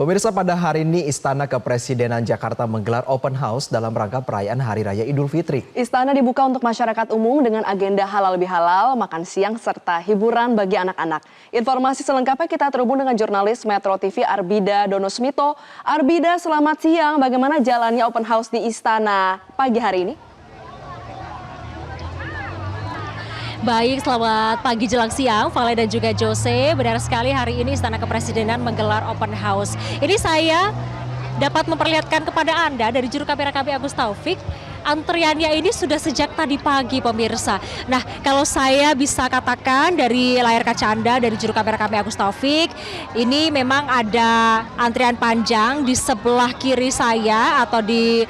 Pemirsa, pada hari ini Istana Kepresidenan Jakarta menggelar open house dalam rangka perayaan Hari Raya Idul Fitri. Istana dibuka untuk masyarakat umum dengan agenda halal bihalal, makan siang, serta hiburan bagi anak-anak. Informasi selengkapnya kita terhubung dengan jurnalis Metro TV Arbida Donosmito. Arbida, selamat siang. Bagaimana jalannya open house di Istana pagi hari ini? Baik, selamat pagi jelang siang, Vale dan juga Jose. Benar sekali hari ini Istana Kepresidenan menggelar open house. Ini saya dapat memperlihatkan kepada Anda dari juru kamera kami Agus Taufik. Antriannya ini sudah sejak tadi pagi, pemirsa. Nah, kalau saya bisa katakan dari layar kaca Anda, dari juru kamera kami Agus Taufik, ini memang ada antrian panjang di sebelah kiri saya atau di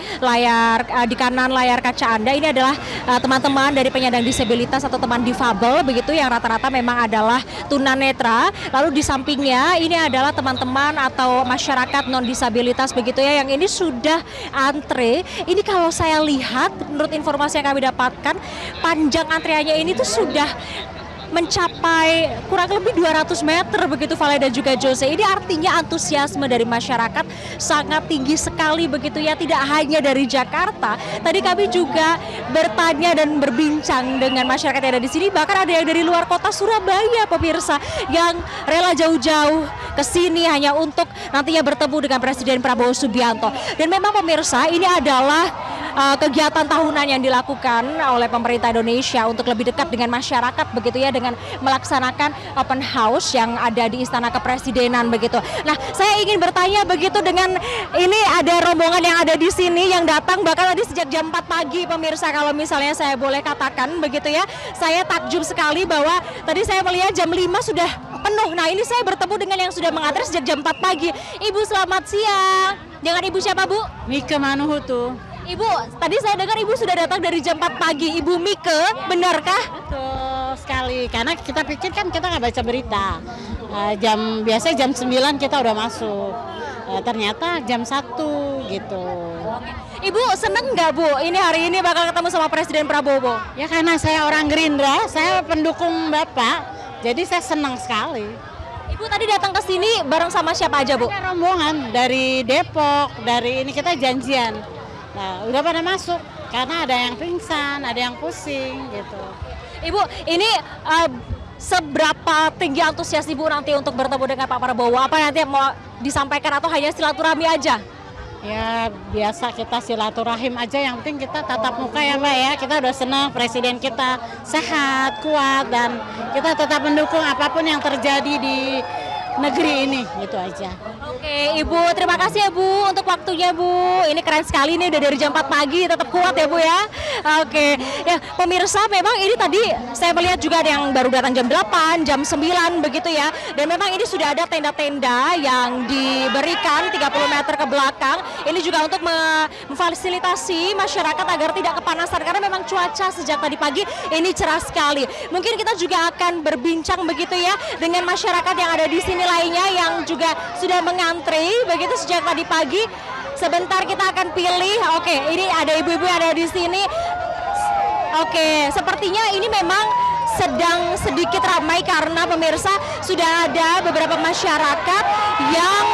kanan layar kaca Anda. Ini adalah teman-teman dari penyandang disabilitas atau teman difabel, begitu yang rata-rata memang adalah tunanetra. Lalu di sampingnya ini adalah teman-teman atau masyarakat non disabilitas, begitu ya, yang ini sudah antre. Ini kalau saya lihat, menurut informasi yang kami dapatkan, panjang antriannya ini tuh sudah mencapai kurang lebih 200 meter begitu, Vale dan juga Jose. Ini artinya antusiasme dari masyarakat sangat tinggi sekali begitu ya, tidak hanya dari Jakarta. Tadi kami juga bertanya dan berbincang dengan masyarakat yang ada di sini, bahkan ada yang dari luar kota Surabaya, pemirsa, yang rela jauh-jauh ke sini hanya untuk nantinya bertemu dengan Presiden Prabowo Subianto. Dan memang pemirsa, ini adalah kegiatan tahunan yang dilakukan oleh pemerintah Indonesia untuk lebih dekat dengan masyarakat begitu ya, dengan melaksanakan open house yang ada di Istana Kepresidenan begitu. Nah, saya ingin bertanya begitu dengan ini ada rombongan yang ada di sini yang datang bahkan tadi sejak jam 4 pagi, pemirsa, kalau misalnya saya boleh katakan begitu ya. Saya takjub sekali bahwa tadi saya melihat jam 5 sudah penuh. Nah, ini saya bertemu dengan yang sudah mengantre sejak jam 4 pagi. Ibu, selamat siang. Dengan Ibu siapa, Bu? Mika Manuhutu. Ibu, tadi saya dengar Ibu sudah datang dari jam 4 pagi. Ibu Mika, benarkah? Betul sekali, karena kita pikir kan kita nggak baca berita. Biasanya jam 9 kita udah masuk. Ternyata jam 1 gitu. Ibu seneng nggak, Bu? Ini hari ini bakal ketemu sama Presiden Prabowo. Ya karena saya orang Gerindra, saya pendukung Bapak, jadi saya senang sekali. Ibu tadi datang ke sini bareng sama siapa aja, Bu? Ada rombongan dari Depok, dari ini kita janjian. Nah, udah pada masuk karena ada yang pingsan, ada yang pusing gitu. Ibu, ini seberapa tinggi antusias Ibu nanti untuk bertemu dengan Pak Prabowo? Apa nanti mau disampaikan atau hanya silaturahmi aja? Ya biasa kita silaturahim aja, yang penting kita tatap muka ya Mbak ya. Kita udah senang presiden kita sehat, kuat, dan kita tetap mendukung apapun yang terjadi di negeri ini, gitu aja. Oke, Ibu, terima kasih ya Bu untuk waktunya, Bu. Ini keren sekali nih, udah dari jam 4 pagi tetap kuat ya Bu ya. Oke, ya pemirsa, memang ini tadi saya melihat juga ada yang baru datang jam 8, jam 9 begitu ya. Dan memang ini sudah ada tenda-tenda yang diberikan 30 meter ke belakang. Ini juga untuk memfasilitasi masyarakat agar tidak kepanasan, karena memang cuaca sejak tadi pagi ini cerah sekali. Mungkin kita juga akan berbincang begitu ya dengan masyarakat yang ada di sini lainnya yang juga sudah mengantri begitu sejak tadi pagi. Sebentar kita akan pilih. Oke, ini ada ibu-ibu yang ada di sini. Oke, sepertinya ini memang sedang sedikit ramai karena pemirsa sudah ada beberapa masyarakat yang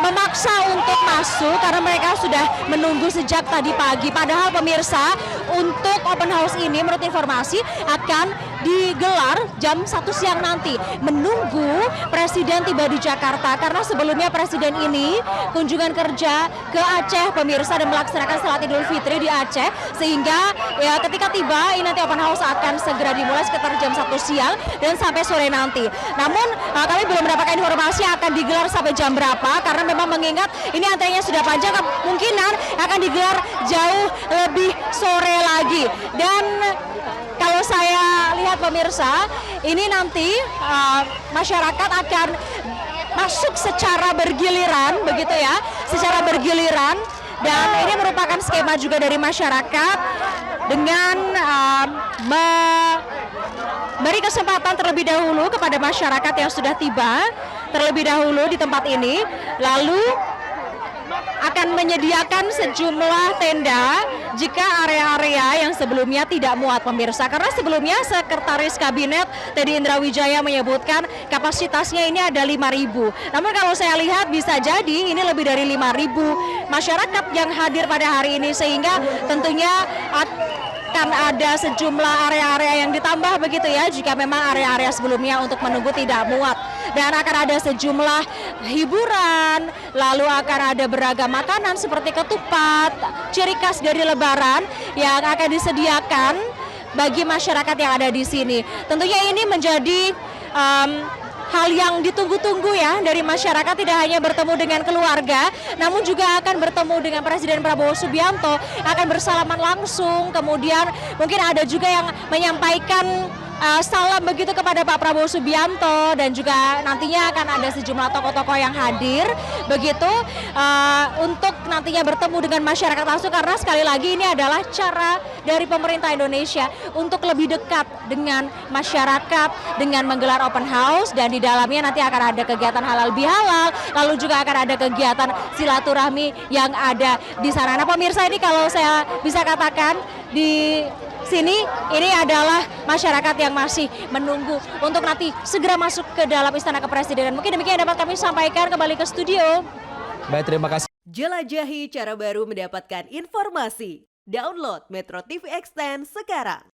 memaksa untuk masuk karena mereka sudah menunggu sejak tadi pagi. Padahal pemirsa, untuk open house ini menurut informasi akan digelar jam 1 siang nanti, menunggu Presiden tiba di Jakarta, karena sebelumnya Presiden ini kunjungan kerja ke Aceh, pemirsa, dan melaksanakan salat Idul Fitri di Aceh, sehingga ya ketika tiba ini nanti open house akan segera dimulai sekitar jam 1 siang dan sampai sore nanti. Namun kami belum mendapatkan informasi akan digelar sampai jam berapa, karena memang mengingat ini antriannya sudah panjang, kemungkinan akan digelar jauh lebih sore lagi. Dan kalau saya lihat pemirsa, ini nanti masyarakat akan masuk secara bergiliran begitu ya, secara bergiliran, dan ini merupakan skema juga dari masyarakat dengan memberi kesempatan terlebih dahulu kepada masyarakat yang sudah tiba terlebih dahulu di tempat ini, lalu akan menyediakan sejumlah tenda jika area-area yang sebelumnya tidak muat pemirsa. Karena sebelumnya Sekretaris Kabinet Teddy Indrawijaya menyebutkan kapasitasnya ini ada 5.000. Namun kalau saya lihat bisa jadi ini lebih dari 5.000 masyarakat yang hadir pada hari ini, sehingga tentunya akan ada sejumlah area-area yang ditambah begitu ya jika memang area-area sebelumnya untuk menunggu tidak muat. Dan akan ada sejumlah hiburan, lalu akan ada beragam makanan seperti ketupat, ciri khas dari Lebaran yang akan disediakan bagi masyarakat yang ada di sini. Tentunya ini menjadi hal yang ditunggu-tunggu ya dari masyarakat, tidak hanya bertemu dengan keluarga, namun juga akan bertemu dengan Presiden Prabowo Subianto, akan bersalaman langsung, kemudian mungkin ada juga yang menyampaikan salam begitu kepada Pak Prabowo Subianto, dan juga nantinya akan ada sejumlah tokoh-tokoh yang hadir begitu untuk nantinya bertemu dengan masyarakat langsung, karena sekali lagi ini adalah cara dari pemerintah Indonesia untuk lebih dekat dengan masyarakat dengan menggelar open house, dan di dalamnya nanti akan ada kegiatan halal bihalal, lalu juga akan ada kegiatan silaturahmi yang ada di sana. Nah pemirsa, ini kalau saya bisa katakan di sini ini adalah masyarakat yang masih menunggu untuk nanti segera masuk ke dalam Istana Kepresidenan. Mungkin demikian yang dapat kami sampaikan, kembali ke studio. Baik, terima kasih. Jelajahi cara baru mendapatkan informasi. Download Metro TV Extend sekarang.